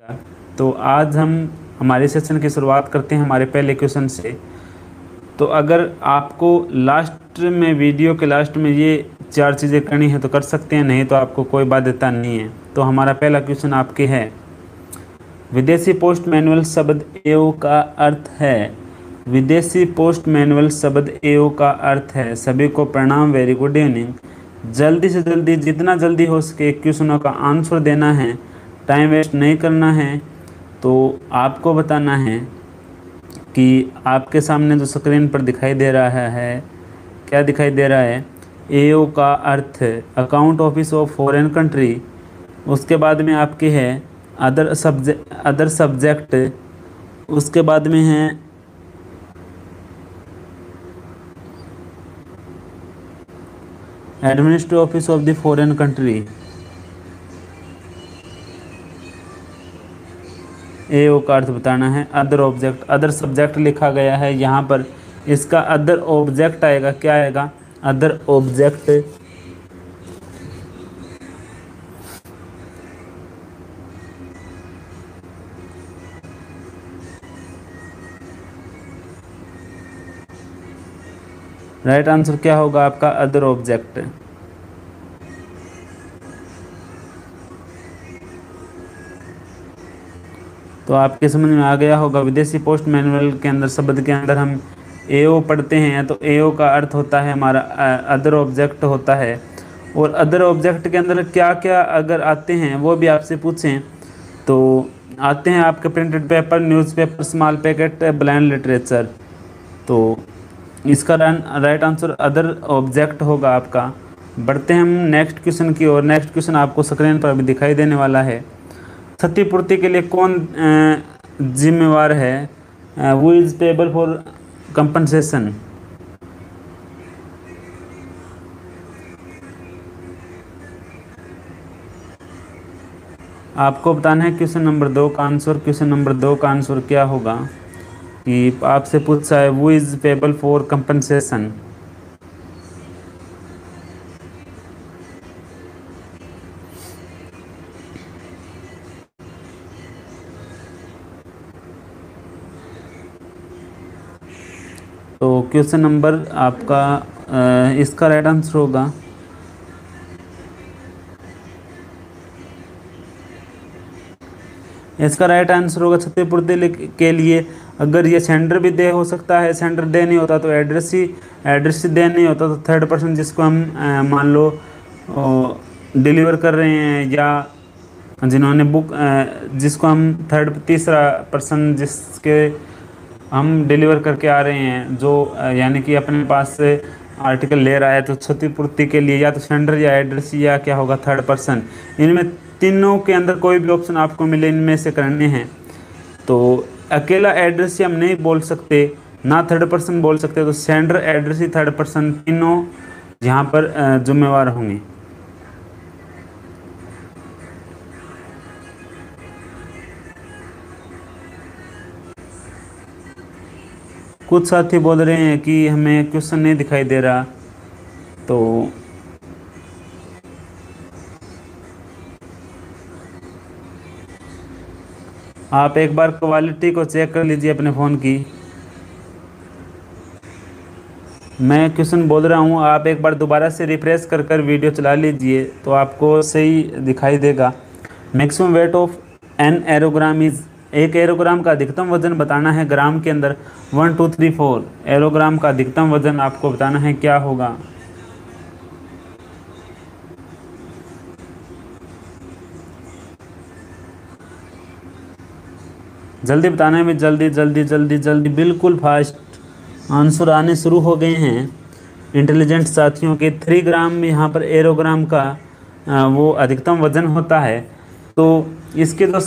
तो आज हम हमारे सेशन की शुरुआत करते हैं हमारे पहले क्वेश्चन से। तो अगर आपको लास्ट में वीडियो के लास्ट में ये चार चीज़ें करनी है तो कर सकते हैं, नहीं तो आपको कोई बाध्यता नहीं है। तो हमारा पहला क्वेश्चन आपके है, विदेशी पोस्ट मैनुअल शब्द एओ का अर्थ है। विदेशी पोस्ट मैनुअल शब्द एओ का अर्थ है। सभी को प्रणाम, वेरी गुड इवनिंग। जल्दी से जल्दी, जितना जल्दी हो सके क्वेश्चनों का आंसर देना है, टाइम वेस्ट नहीं करना है। तो आपको बताना है कि आपके सामने जो स्क्रीन पर दिखाई दे रहा है, क्या दिखाई दे रहा है? एओ का अर्थ account office of foreign country. उसके बाद में आपके है अदर सब्जेक्ट। उसके बाद में है administrative office of the foreign country. AO का अर्थ बताना है। अदर ऑब्जेक्ट, अदर सब्जेक्ट लिखा गया है यहाँ पर, इसका अदर ऑब्जेक्ट आएगा। क्या आएगा? Other object. राइट आंसर क्या होगा आपका? Other object. तो आपके समझ में आ गया होगा। विदेशी पोस्ट मैनुअल के अंदर शब्द के अंदर हम एओ पढ़ते हैं तो एओ का अर्थ होता है हमारा अदर ऑब्जेक्ट होता है। और अदर ऑब्जेक्ट के अंदर क्या क्या अगर आते हैं वो भी आपसे पूछें तो आते हैं आपके printed paper, newspaper, small packet, blind literature. तो इसका राइट आंसर अदर ऑब्जेक्ट होगा आपका। बढ़ते हैं हम नेक्स्ट क्वेश्चन की ओर। नेक्स्ट क्वेश्चन आपको स्क्रीन पर अभी दिखाई देने वाला है। क्षतिपूर्ति के लिए कौन जिम्मेवार है? Who is payable for compensation? आपको बताना है क्वेश्चन नंबर 2 का आंसर। क्वेश्चन नंबर 2 का आंसर क्या होगा कि आपसे पूछा है who is payable for compensation. तो क्वेश्चन नंबर आपका इसका राइट आंसर होगा क्षतिपूर्ति के लिए अगर ये सेंडर भी दे हो सकता है, सेंडर दे नहीं होता तो एड्रेस ही दे नहीं होता तो थर्ड पर्सन जिसको हम मान लो डिलीवर कर रहे हैं या जिन्होंने बुक जिसको हम तीसरा पर्सन जिसके हम डिलीवर करके आ रहे हैं, जो यानी कि अपने पास से आर्टिकल ले रहा है, तो क्षतिपूर्ति के लिए या तो सेंडर या एड्रेस या क्या होगा? Third person. इनमें तीनों के अंदर कोई भी ऑप्शन आपको मिले, इनमें से करने हैं। तो अकेला एड्रेस हम नहीं बोल सकते, ना थर्ड पर्सन बोल सकते, तो सेंडर, एड्रेस, थर्ड पर्सन तीनों यहाँ पर जिम्मेवार होंगे। कुछ साथी बोल रहे हैं कि हमें क्वेश्चन नहीं दिखाई दे रहा, तो आप एक बार क्वालिटी को चेक कर लीजिए अपने फ़ोन की। मैं क्वेश्चन बोल रहा हूँ, आप एक बार दोबारा से रिफ्रेश कर कर वीडियो चला लीजिए तो आपको सही दिखाई देगा। Maximum weight of an aerogram is, एक एरोग्राम का अधिकतम वजन बताना है ग्राम के अंदर। 1 2 3 4 एरोग्राम का अधिकतम वजन आपको बताना है क्या होगा। जल्दी बताना है, जल्दी जल्दी जल्दी जल्दी, बिल्कुल फास्ट। आंसर आने शुरू हो गए हैं इंटेलिजेंट साथियों के। 3 ग्राम में यहाँ पर एरोग्राम का वो अधिकतम वजन होता है। तो इसके तो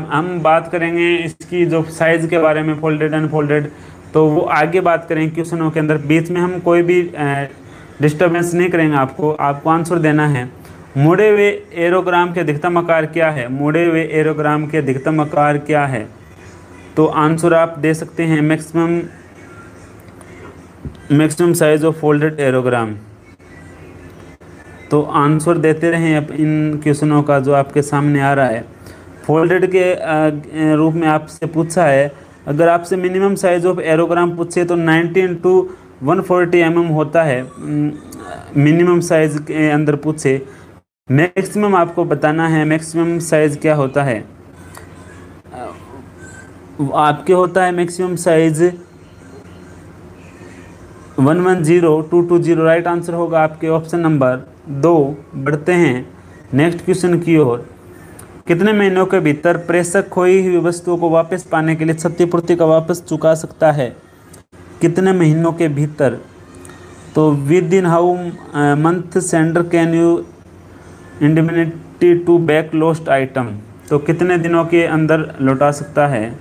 हम बात करेंगे इसकी जो साइज़ के बारे में, फोल्डेड अनफोल्डेड, तो वो आगे बात करेंगे क्वेश्चनों के अंदर। बीच में हम कोई भी डिस्टर्बेंस नहीं करेंगे। आपको आंसर देना है। मुड़े हुए एरोग्राम के अधिकतम आकार क्या है? मुड़े हुए एरोग्राम के अधिकतम आकार क्या है? तो आंसर आप दे सकते हैं मैक्सिमम साइज ऑफ फोल्डेड एरोग्राम। तो आंसर देते रहें इन क्वेश्चनों का जो आपके सामने आ रहा है। फोल्डेड के रूप में आपसे पूछा है। अगर आपसे मिनिमम साइज ऑफ एरोग्राम पूछे तो 90 इंटू 140 mm होता है, मिनिमम साइज के अंदर पूछे। मैक्सिमम आपको बताना है मैक्सिमम साइज क्या होता है। आपके होता है मैक्सिमम साइज 110220। राइट आंसर होगा आपके ऑप्शन नंबर 2। बढ़ते हैं नेक्स्ट क्वेश्चन की ओर। कितने महीनों के भीतर प्रेषक खोई हुई वस्तुओं को वापस पाने के लिए क्षतिपूर्ति का वापस चुका सकता है? कितने महीनों के भीतर? तो within how month sender can you indemnity to back lost item. तो कितने दिनों के अंदर लौटा सकता है?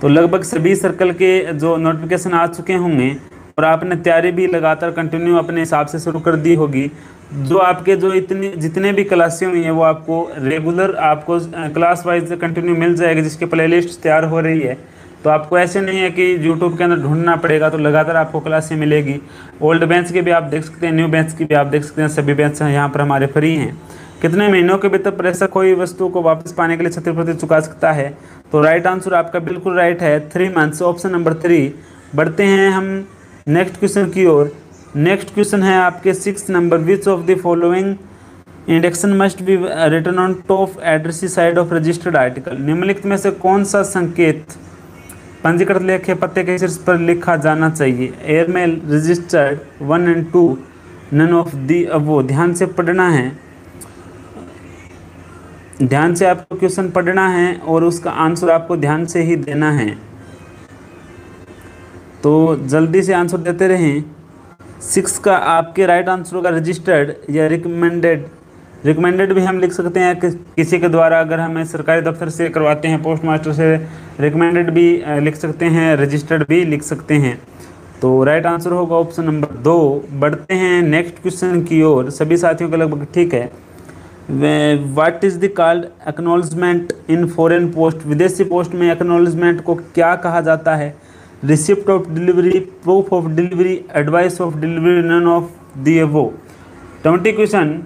तो लगभग सभी सर्कल के जो नोटिफिकेशन आ चुके होंगे और आपने तैयारी भी लगातार कंटिन्यू अपने हिसाब से शुरू कर दी होगी। जो आपके जो जितने भी क्लासें हुई हैं वो आपको रेगुलर आपको क्लास वाइज कंटिन्यू मिल जाएगी, जिसकी प्लेलिस्ट तैयार हो रही है। तो आपको ऐसे नहीं है कि यूट्यूब के अंदर ढूंढना पड़ेगा, तो लगातार आपको क्लासें मिलेगी। ओल्ड बेंच के भी आप देख सकते हैं, न्यू बेंच की भी आप देख सकते हैं, सभी बेंच यहाँ पर हमारे फ्री हैं। कितने महीनों के भीतर प्रेषक कोई वस्तु को वापस पाने के लिए क्षतिपूर्ति चुका सकता है? तो राइट आंसर आपका बिल्कुल राइट है, 3 मंथ्स, ऑप्शन नंबर 3। बढ़ते हैं हम नेक्स्ट क्वेश्चन की ओर। नेक्स्ट क्वेश्चन है आपके 6 number. Which of the following indication must be written on top addressee side of registered article. निम्नलिखित में से कौन सा संकेत पंजीकृत लेख पते के शीर्ष पर लिखा जाना चाहिए? Airmail registered 1 and 2 none of the above. ध्यान से पढ़ना है, ध्यान से आपको क्वेश्चन पढ़ना है और उसका आंसर आपको ध्यान से ही देना है। तो जल्दी से आंसर देते रहें। 6 का आपके राइट आंसर होगा रजिस्टर्ड या रिकमेंडेड। रिकमेंडेड भी हम लिख सकते हैं किसी के द्वारा, अगर हमें सरकारी दफ्तर से करवाते हैं, पोस्ट मास्टर से, रिकमेंडेड भी लिख सकते हैं, रजिस्टर्ड भी लिख सकते हैं। तो राइट आंसर होगा ऑप्शन नंबर 2। बढ़ते हैं नेक्स्ट क्वेश्चन की ओर। सभी साथियों का लगभग ठीक है। What is the called acknowledgement in foreign post. विदेशी पोस्ट में एक्नॉलेजमेंट को क्या कहा जाता है? Receipt of delivery, proof of delivery, advice of delivery, none of the above. 20 question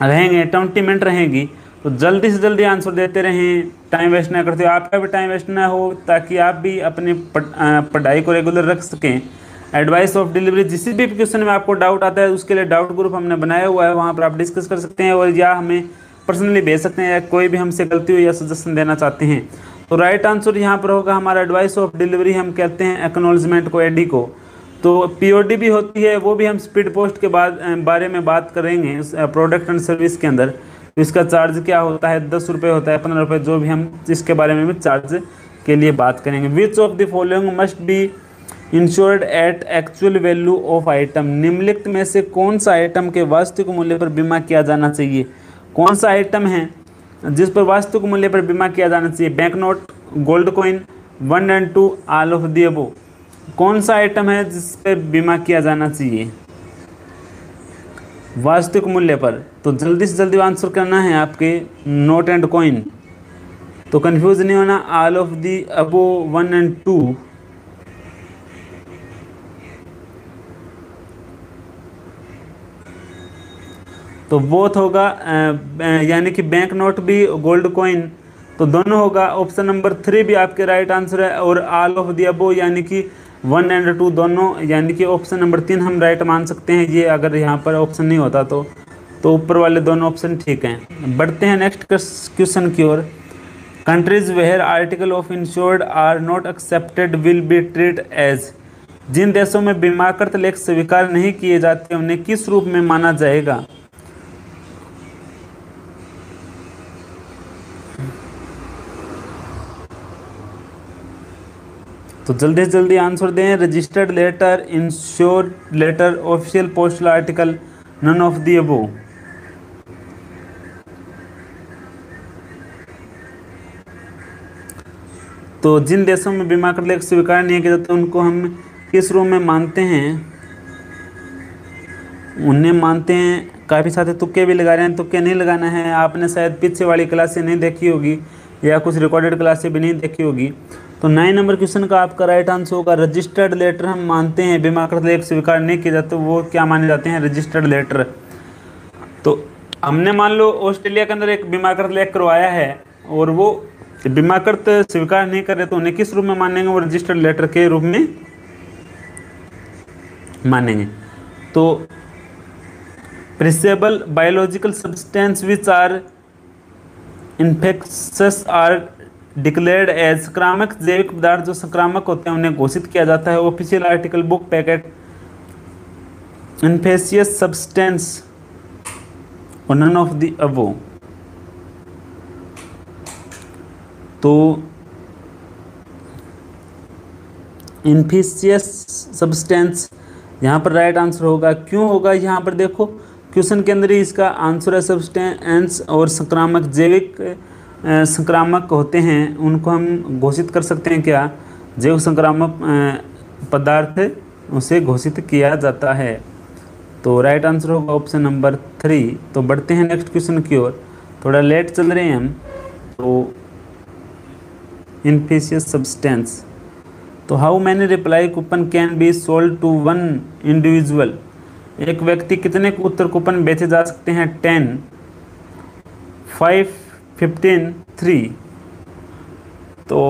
रहेंगे, 20 मिनट रहेंगी, तो जल्दी से जल्दी आंसर देते रहें, टाइम वेस्ट ना करते हो, आपका भी टाइम वेस्ट ना हो, ताकि आप भी अपनी पढ़ाई को रेगुलर रख सकें। एडवाइस ऑफ डिलीवरी, जिस भी क्वेश्चन में आपको डाउट आता है उसके लिए डाउट ग्रुप हमने बनाया हुआ है, वहाँ पर आप डिस्कस कर सकते हैं और या हमें पर्सनली भेज सकते हैं, या कोई भी हमसे गलती हो या सजेशन देना चाहते हैं। तो राइट आंसर यहाँ पर होगा हमारा एडवाइस ऑफ डिलीवरी। हम कहते हैं एक्नॉलेजमेंट को, एडी को। तो पीओडी भी होती है, वो भी हम स्पीड पोस्ट के बारे में बात करेंगे प्रोडक्ट एंड सर्विस के अंदर। तो इसका चार्ज क्या होता है, 10 रुपये होता है, 15 रुपये, जो भी हम इसके बारे में भी चार्ज के लिए बात करेंगे। Which of the following must be insured at actual value of item. निम्नलिखित में से कौन सा आइटम के वास्तविक मूल्य पर बीमा किया जाना चाहिए? कौन सा आइटम है जिस पर वास्तविक मूल्य पर बीमा किया जाना चाहिए? Bank note, gold coin, 1 and 2 all of the above. कौन सा आइटम है जिस पर बीमा किया जाना चाहिए वास्तविक मूल्य पर? तो जल्दी से जल्दी आंसर करना है आपके, नोट एंड कॉइन। तो कंफ्यूज नहीं होना, all of the above, 1 and 2। तो बोथ होगा, यानी कि बैंक नोट भी, गोल्ड कॉइन, तो दोनों होगा। ऑप्शन नंबर 3 भी आपके राइट आंसर है, और ऑल ऑफ द अबव यानी कि 1 and 2 दोनों, यानी कि ऑप्शन नंबर 3 हम राइट मान सकते हैं ये, अगर यहाँ पर ऑप्शन नहीं होता तो ऊपर वाले दोनों ऑप्शन ठीक हैं। बढ़ते हैं नेक्स्ट क्वेश्चन की ओर। Countries where article of insured are not accepted will be treat as. जिन देशों में बीमाकृत लेख स्वीकार नहीं किए जाते उन्हें किस रूप में माना जाएगा? तो जल्दी से जल्दी आंसर दें। Registered letter, insured letter, official postal article, none of the above. तो जिन देशों में बीमाकृत लेख स्वीकार नहीं किया जाता उनको हम किस रूप में मानते हैं? उन्हें मानते हैं, काफ़ी सारे तुक्के भी लगा रहे हैं, तुक्के नहीं लगाना है। आपने शायद पीछे वाली क्लासें नहीं देखी होगी या कुछ रिकॉर्डेड क्लासें भी नहीं देखी होगी। तो 9 नंबर क्वेश्चन का आपका राइट आंसर होगा रजिस्टर्ड लेटर। हम मानते हैं बीमाकृत लेख स्वीकार नहीं किया जाता, वो क्या माने जाते हैं? Registered letter. तो हमने मान लो ऑस्ट्रेलिया के अंदर एक बीमाकृत लेख करवाया है और वो बीमाकृत स्वीकार नहीं कर रहे, तो उन्हें किस रूप में मानेंगे? वो रजिस्टर्ड लेटर के रूप में मानेंगे। तो perishable biological substance which are infectious are declared as संक्रामक जैविक पदार्थ जो संक्रामक होते हैं उन्हें घोषित किया जाता है। Official article book packet infectious substance और नन ऑफ द अबव। तो इन्फेक्शियस सब्सटेंस यहाँ पर राइट आंसर होगा। क्यों होगा? यहाँ पर देखो क्वेश्चन के अंदर ही इसका आंसर है सब्सटेंस, और संक्रामक जैविक संक्रामक होते हैं उनको हम घोषित कर सकते हैं क्या? जैव संक्रामक पदार्थ उसे घोषित किया जाता है। तो राइट आंसर होगा ऑप्शन नंबर 3। तो बढ़ते हैं नेक्स्ट क्वेश्चन की ओर, थोड़ा लेट चल रहे हैं हम। तो इन्फेक्शियस सब्सटेंस, तो how many reply coupon can be sold to one individual? एक व्यक्ति कितने उत्तर कूपन बेचे जा सकते हैं? 10, 5, 15, 3। तो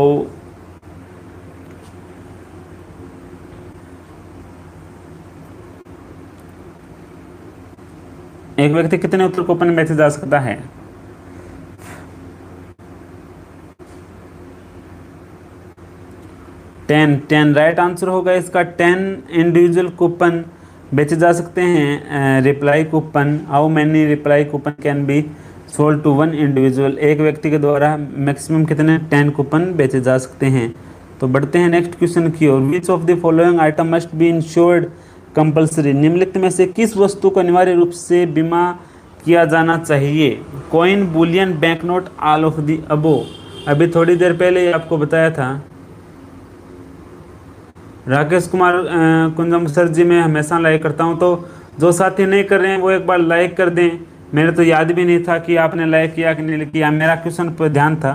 एक व्यक्ति कितने उत्तर कूपन बेचे जा सकता है? 10 राइट आंसर होगा इसका। 10 इंडिविजुअल कूपन बेचे जा सकते हैं। Reply coupon, how many reply coupon can be sold to one individual? एक व्यक्ति के द्वारा मैक्सिमम कितने? 10 कूपन बेचे जा सकते हैं। तो बढ़ते हैं नेक्स्ट क्वेश्चन की ओर। Which of the following item must be insured compulsory? निम्नलिखित में से किस वस्तु को अनिवार्य रूप से बीमा किया जाना चाहिए? Coin, Boolean, bank note, all of the above. अभी थोड़ी देर पहले आपको बताया था। राकेश कुमार कुंजम सर जी, मैं हमेशा लाइक करता हूं, तो जो साथी नहीं कर रहे हैं वो एक बार लाइक कर दें। मेरे तो याद भी नहीं था कि आपने लाइक किया कि नहीं किया, मेरा क्वेश्चन पर ध्यान था।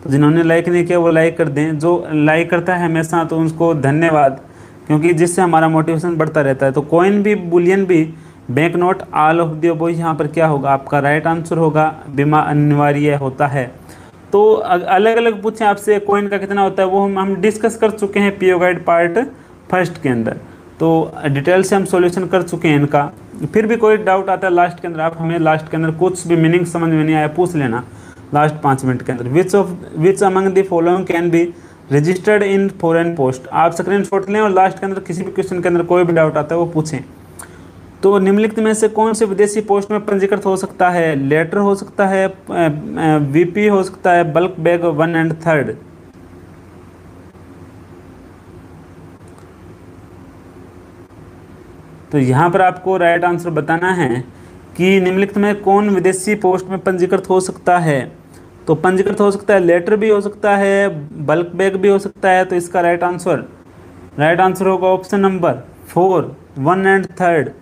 तो जिन्होंने लाइक नहीं किया वो लाइक कर दें। जो लाइक करता है हमेशा तो उसको धन्यवाद, क्योंकि जिससे हमारा मोटिवेशन बढ़ता रहता है। तो कॉइन भी, बुलियन भी, bank note, all of the above, यहाँ पर क्या होगा? आपका राइट आंसर होगा बीमा अनिवार्य होता है। तो अलग अलग पूछें आपसे कॉइन का कितना होता है, वो हम डिस्कस कर चुके हैं पीओ गाइड पार्ट फर्स्ट के अंदर। तो डिटेल से हम सॉल्यूशन कर चुके हैं इनका। फिर भी कोई डाउट आता है लास्ट के अंदर, आप हमें लास्ट के अंदर कुछ भी मीनिंग समझ में नहीं आया पूछ लेना लास्ट 5 मिनट के अंदर। Which among the following can be registered in foreign post? आप स्क्रीनशॉट लें और लास्ट के अंदर किसी भी क्वेश्चन के अंदर कोई भी डाउट आता है वो पूछें। तो निम्नलिखित में से कौन से विदेशी पोस्ट में पंजीकृत हो सकता है? लेटर हो सकता है, वीपी हो सकता है, बल्क बैग 1 और 3। तो यहाँ पर आपको राइट आंसर बताना है कि निम्नलिखित में कौन विदेशी पोस्ट में पंजीकृत हो सकता है। तो पंजीकृत हो सकता है, लेटर भी हो सकता है, बल्क बैग भी हो सकता है। तो इसका राइट आंसर होगा ऑप्शन नंबर 4, 1 और 3।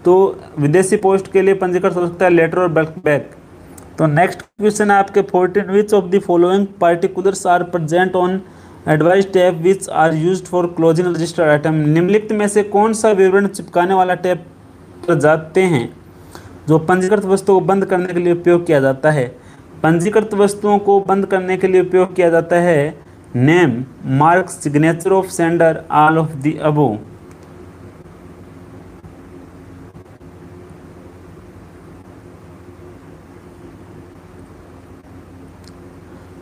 तो विदेशी पोस्ट के लिए पंजीकृत हो सकता है लेटर और बल्क बैग। तो नेक्स्ट क्वेश्चन है आपके 14। Which of the following particulars are present on advice tab which are used for closing registered item? निम्नलिखित में से कौन सा विवरण चिपकाने वाला टैब पर जाते हैं जो पंजीकृत वस्तुओं को बंद करने के लिए उपयोग किया जाता है? पंजीकृत वस्तुओं को बंद करने के लिए उपयोग किया जाता है name, mark, signature of sender, all of the above.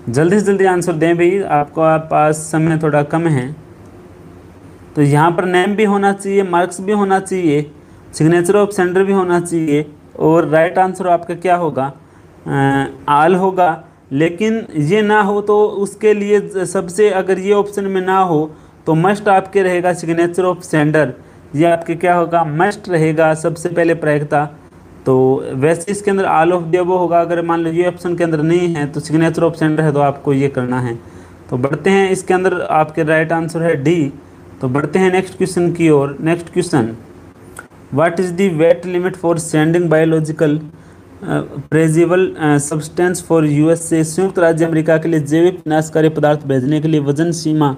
जल्दी से जल्दी आंसर दें भाई, आपको पास समय थोड़ा कम है। तो यहाँ पर नेम भी होना चाहिए, मार्क्स भी होना चाहिए, सिग्नेचर ऑफ सेंडर भी होना चाहिए, और राइट आंसर आपका क्या होगा? ऑल होगा। लेकिन ये ना हो तो उसके लिए सबसे, अगर ये ऑप्शन में ना हो तो मस्ट आपके रहेगा सिग्नेचर ऑफ सेंडर। ये आपके क्या होगा? मस्ट रहेगा सबसे पहले प्रायिकता। तो वैसे इसके अंदर ऑल ऑफ द अबव होगा। अगर मान लो ये ऑप्शन के अंदर नहीं है तो सिग्नेचर ऑफ सेंडर है, तो आपको ये करना है। तो बढ़ते हैं, इसके अंदर आपके राइट आंसर है डी। तो बढ़ते हैं नेक्स्ट क्वेश्चन की ओर। Next question, what is the weight limit for sending biological perishable substance for USA? संयुक्त राज्य अमेरिका के लिए जैविक विनाशकारी पदार्थ भेजने के लिए वजन सीमा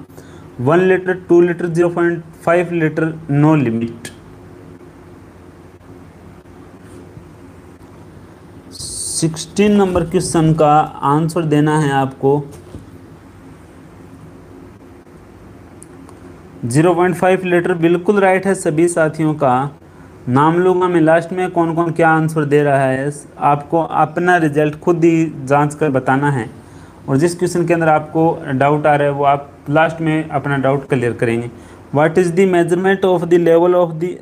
1 litre, 2 litre, 0.5 litre, no limit. 16 number question का आंसर देना है आपको। 0.5 लीटर बिल्कुल राइट है सभी साथियों का। नाम लूँगा मैं लास्ट में कौन कौन क्या आंसर दे रहा है, आपको अपना रिजल्ट खुद ही जांच कर बताना है। और जिस क्वेश्चन के अंदर आपको डाउट आ रहा है वो आप लास्ट में अपना डाउट क्लियर करेंगे। What is the measurement of the level of the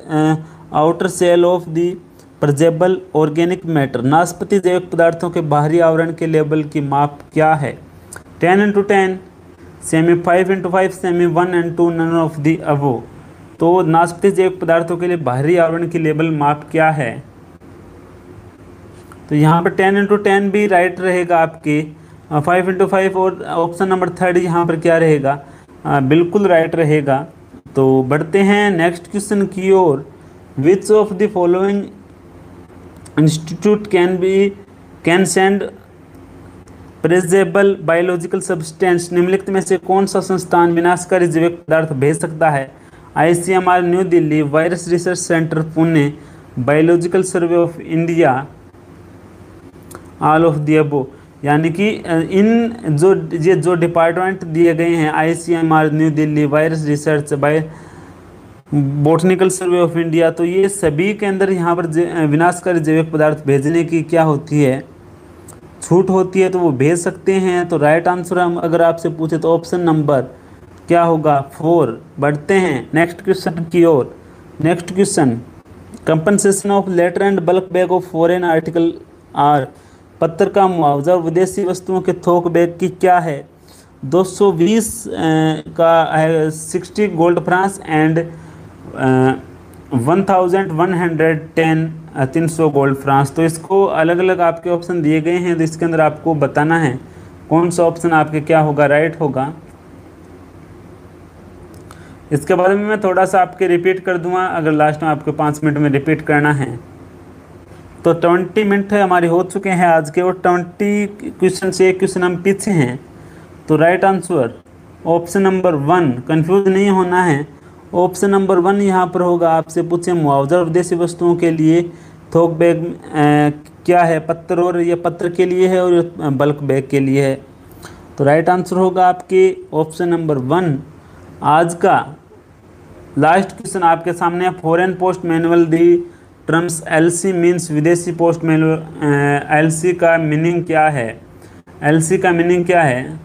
outer cell of the perishable organic matter. नाशपती जैविक पदार्थों के बाहरी आवरण के लेवल की माप क्या है? 10×10, सेमी 5×5, सेमी 1/2, नन ऑफ द अबव। तो नाशपती जैविक पदार्थों के लिए बाहरी आवरण की लेवल माप क्या है? तो यहाँ पर 10×10 भी राइट रहेगा आपके, 5×5 और ऑप्शन नंबर 3 यहाँ पर क्या रहेगा? बिल्कुल राइट रहेगा। तो बढ़ते हैं नेक्स्ट क्वेश्चन की ओर। Which of the following institute can send perishable biological substance. निम्नलिखित में से कौन सा संस्थान विनाशकारी जैविक पदार्थ भेज सकता है? ICMR new Delhi, virus research centre Pune, biological survey of India, all of the above. यानी कि इन जो डिपार्टमेंट दिए गए हैं, ICMR new Delhi, virus research, botanical survey of India, तो ये सभी के अंदर यहाँ पर विनाशकारी जैविक पदार्थ भेजने की क्या होती है, छूट होती है, तो वो भेज सकते हैं। तो राइट आंसर हम अगर आपसे पूछे तो ऑप्शन नंबर क्या होगा? 4। बढ़ते हैं नेक्स्ट क्वेश्चन की ओर। Next question, compensation of letter and bulk bag of foreign article are. पत्र का मुआवजा विदेशी वस्तुओं के थोक बैग की क्या है? 220 का है 60 gold France and 1110 300 gold France. तो इसको अलग अलग आपके ऑप्शन दिए गए हैं, तो इसके अंदर आपको बताना है कौन सा ऑप्शन आपके क्या होगा, राइट होगा। इसके बारे में मैं थोड़ा सा आपके रिपीट कर दूंगा, अगर लास्ट में आपको 5 मिनट में रिपीट करना है। तो 20 मिनट हमारे हो चुके हैं आज के, और 20 क्वेश्चन से एक क्वेश्चन हम पीछे हैं। तो right answer option number 1, confuse नहीं होना है। ऑप्शन नंबर 1 यहाँ पर होगा। आपसे पूछे मुआवजा विदेशी वस्तुओं के लिए थोक बैग क्या है? पत्र, और ये पत्र के लिए है और बल्क बैग के लिए है। तो राइट आंसर होगा आपके ऑप्शन नंबर 1। आज का लास्ट क्वेश्चन आपके सामने, foreign post manual the terms LC means विदेशी पोस्ट मैनुअल, LC का मीनिंग क्या है? LC का मीनिंग क्या है?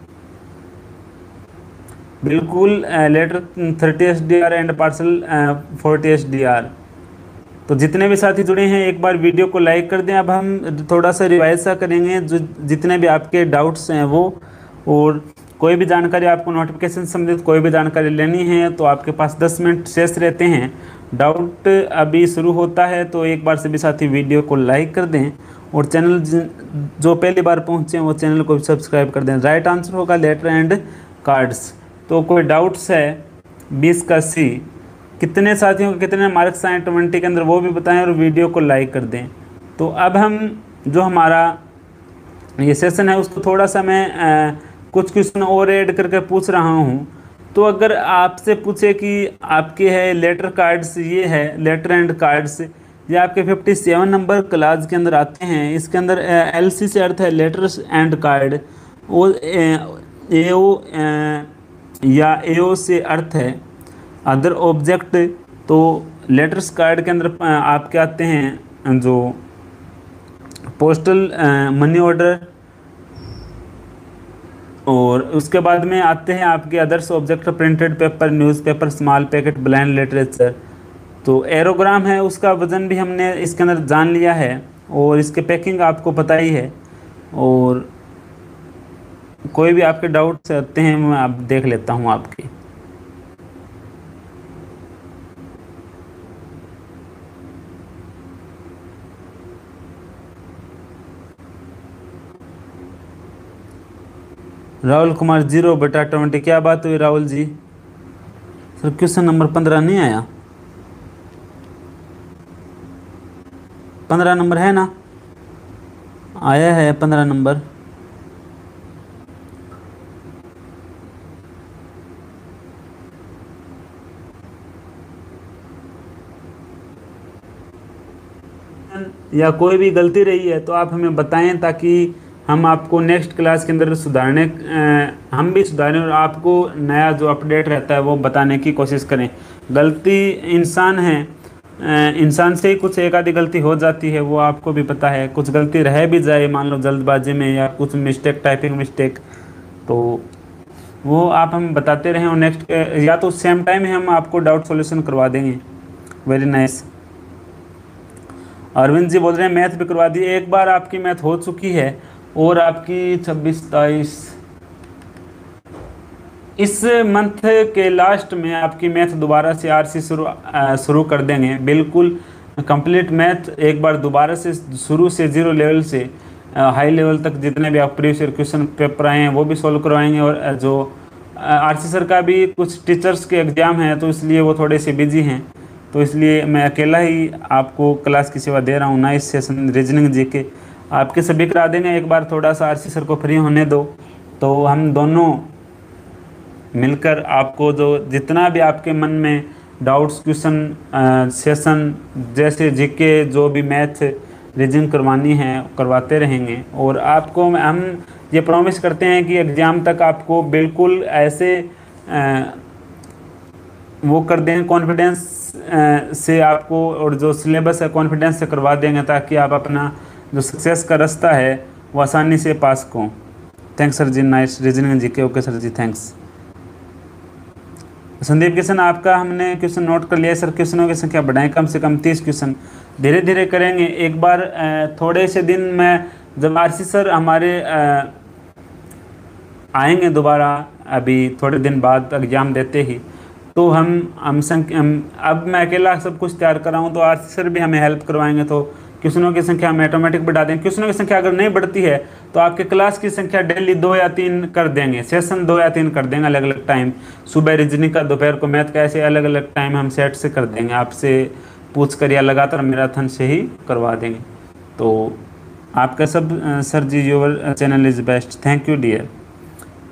बिल्कुल letter 30 SDR and parcel 40 SDR। तो जितने भी साथी जुड़े हैं एक बार वीडियो को लाइक कर दें। अब हम थोड़ा सा रिवाइज सा करेंगे जो जितने भी आपके डाउट्स हैं वो, और कोई भी जानकारी आपको नोटिफिकेशन संबंधित कोई भी जानकारी लेनी है तो आपके पास 10 मिनट शेष रहते हैं। डाउट अभी शुरू होता है, तो एक बार सभी साथी वीडियो को लाइक कर दें, और चैनल जो पहली बार पहुंचे हैं वो चैनल को भी सब्सक्राइब कर दें। राइट आंसर होगा लेटर एंड कार्ड्स। तो कोई डाउट्स है 20 का C, कितने साथियों को कितने मार्क्स आए 20 के अंदर वो भी बताएं, और वीडियो को लाइक कर दें। तो अब हम जो हमारा ये सेशन है उसको थोड़ा सा मैं कुछ क्वेश्चन और ऐड करके पूछ रहा हूँ। तो अगर आपसे पूछे कि आपके है लेटर कार्ड्स, ये है लेटर एंड कार्ड्स, ये आपके 57 नंबर क्लास के अंदर आते हैं। इसके अंदर LC से अर्थ है लेटर्स एंड कार्ड, और AO या AO से अर्थ है अदर ऑब्जेक्ट। तो लेटर्स कार्ड के अंदर आपके आते हैं जो पोस्टल मनी ऑर्डर, और उसके बाद में आते हैं आपके others object, printed paper, newspaper, small packet, blind literature. तो एरोग्राम है उसका वज़न भी हमने इसके अंदर जान लिया है, और इसके पैकिंग आपको पता ही है। और कोई भी आपके डाउट्स आते हैं मैं आप देख लेता हूँ आपके। राहुल कुमार 0/20। क्या बात हुई Rahul ji? Sir question number 15 नहीं आया? 15 नंबर है ना? आया है 15 नंबर। या कोई भी गलती रही है तो आप हमें बताएं, ताकि हम आपको नेक्स्ट क्लास के अंदर सुधारने हम भी सुधारें और आपको नया जो अपडेट रहता है वो बताने की कोशिश करें। गलती इंसान है, इंसान से ही कुछ एक आधी गलती हो जाती है, वो आपको भी पता है। कुछ गलती रह भी जाए, मान लो जल्दबाजी में या कुछ मिस्टेक, टाइपिंग मिस्टेक, तो वो आप हम बताते रहें और नेक्स्ट या तो सेम टाइम ही हम आपको डाउट सॉल्यूशन करवा देंगे। Very nice. अरविंद जी बोल रहे हैं मैथ भी करवा दी। एक बार आपकी मैथ हो चुकी है और आपकी 26-27 इस मंथ के लास्ट में आपकी मैथ दोबारा से आरसी शुरू कर देंगे। बिल्कुल कंप्लीट मैथ एक बार दोबारा से शुरू से 0 लेवल से हाई लेवल तक जितने भी आप प्रीवियस ईयर क्वेश्चन पेपर आए हैं वो भी सॉल्व करवाएंगे। और जो आरसी सर का भी कुछ टीचर्स के एग्ज़ाम हैं तो इसलिए वो थोड़े से बिजी हैं, तो इसलिए मैं अकेला ही आपको क्लास की सेवा दे रहा हूँ। नाइस सेशन रीजनिंग जी के आपके सभी करा देंगे। एक बार थोड़ा सा आरसी सर को फ्री होने दो तो हम दोनों मिलकर आपको जो जितना भी आपके मन में डाउट्स क्वेश्चन सेशन जैसे जीके जो भी मैथ रीजनिंग करवानी है करवाते रहेंगे। और आपको हम ये प्रॉमिस करते हैं कि एग्ज़ाम तक आपको बिल्कुल ऐसे वो कर देंगे कॉन्फिडेंस से आपको, और जो सिलेबस है कॉन्फिडेंस से करवा देंगे ताकि आप अपना जो सक्सेस का रास्ता है वो आसानी से पास को। थैंक्स सर जी, नाइस रीजनिंग जी के। ओके सर जी, थैंक्स। संदीप किशन आपका हमने क्वेश्चन नोट कर लिया सर। क्वेश्चनों की संख्या बढ़ाएं, कम से कम 30 क्वेश्चन धीरे धीरे करेंगे। एक बार थोड़े से दिन में जब आरसी सर हमारे आएंगे दोबारा, अभी थोड़े दिन बाद एग्जाम देते ही, तो हम अब मैं अकेला सब कुछ तैयार कर रहा हूँ तो आरसी सर भी हमें हेल्प करवाएंगे। तो क्वेश्चनों की संख्या हम ऑटोमेटिक बढ़ा देंगे। क्वेश्चनों की संख्या अगर नहीं बढ़ती है तो आपके क्लास की संख्या डेली 2 या 3 कर देंगे, सेशन 2 या 3 कर देंगे अलग अलग टाइम। सुबह रीजनिंग का, दोपहर को मैथ का, ऐसे अलग अलग टाइम हम सेट से कर देंगे। आपसे पूछ कर या लगातार मैराथन से ही करवा देंगे। तो आपका सब sir ji, your channel is best, thank you dear.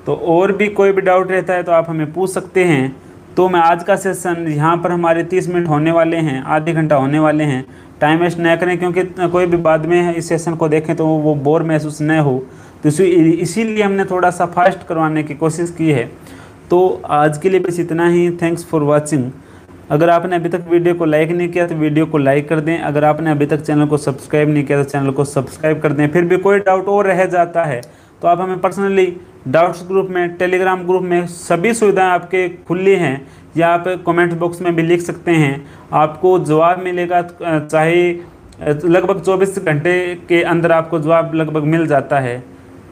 तो और भी कोई भी डाउट रहता है तो आप हमें पूछ सकते हैं। तो मैं आज का सेशन यहाँ पर हमारे 30 मिनट होने वाले हैं, आधे घंटा होने वाले हैं। टाइम वेस्ट न करें, क्योंकि कोई भी बाद में इस सेशन को देखें तो वो बोर महसूस न हो, तो इसीलिए हमने थोड़ा सा फास्ट करवाने की कोशिश की है। तो आज के लिए बस इतना ही। Thanks for watching. अगर आपने अभी तक वीडियो को लाइक नहीं किया तो वीडियो को लाइक कर दें। अगर आपने अभी तक चैनल को सब्सक्राइब नहीं किया तो चैनल को सब्सक्राइब कर दें। फिर भी कोई डाउट और रह जाता है तो आप हमें पर्सनली डाउट्स ग्रुप में, टेलीग्राम ग्रुप में सभी सुविधाएं आपके खुली हैं, या आप कमेंट बॉक्स में भी लिख सकते हैं। आपको जवाब मिलेगा, चाहे लगभग 24 घंटे के अंदर आपको जवाब लगभग मिल जाता है।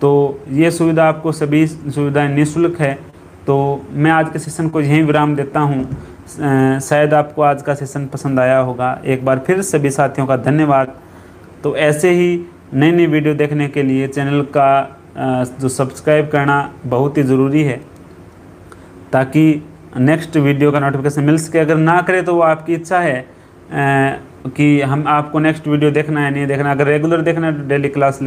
तो ये सुविधा आपको, सभी सुविधाएं निःशुल्क है। तो मैं आज के सेशन को यहीं विराम देता हूँ। शायद आपको आज का सेशन पसंद आया होगा। एक बार फिर सभी साथियों का धन्यवाद। तो ऐसे ही नई नई वीडियो देखने के लिए चैनल का जो सब्सक्राइब करना बहुत ही ज़रूरी है, ताकि नेक्स्ट वीडियो का नोटिफिकेशन मिल सके। अगर ना करें तो वो आपकी इच्छा है कि हम आपको नेक्स्ट वीडियो देखना है नहीं देखना। अगर रेगुलर देखना है तो डेली क्लास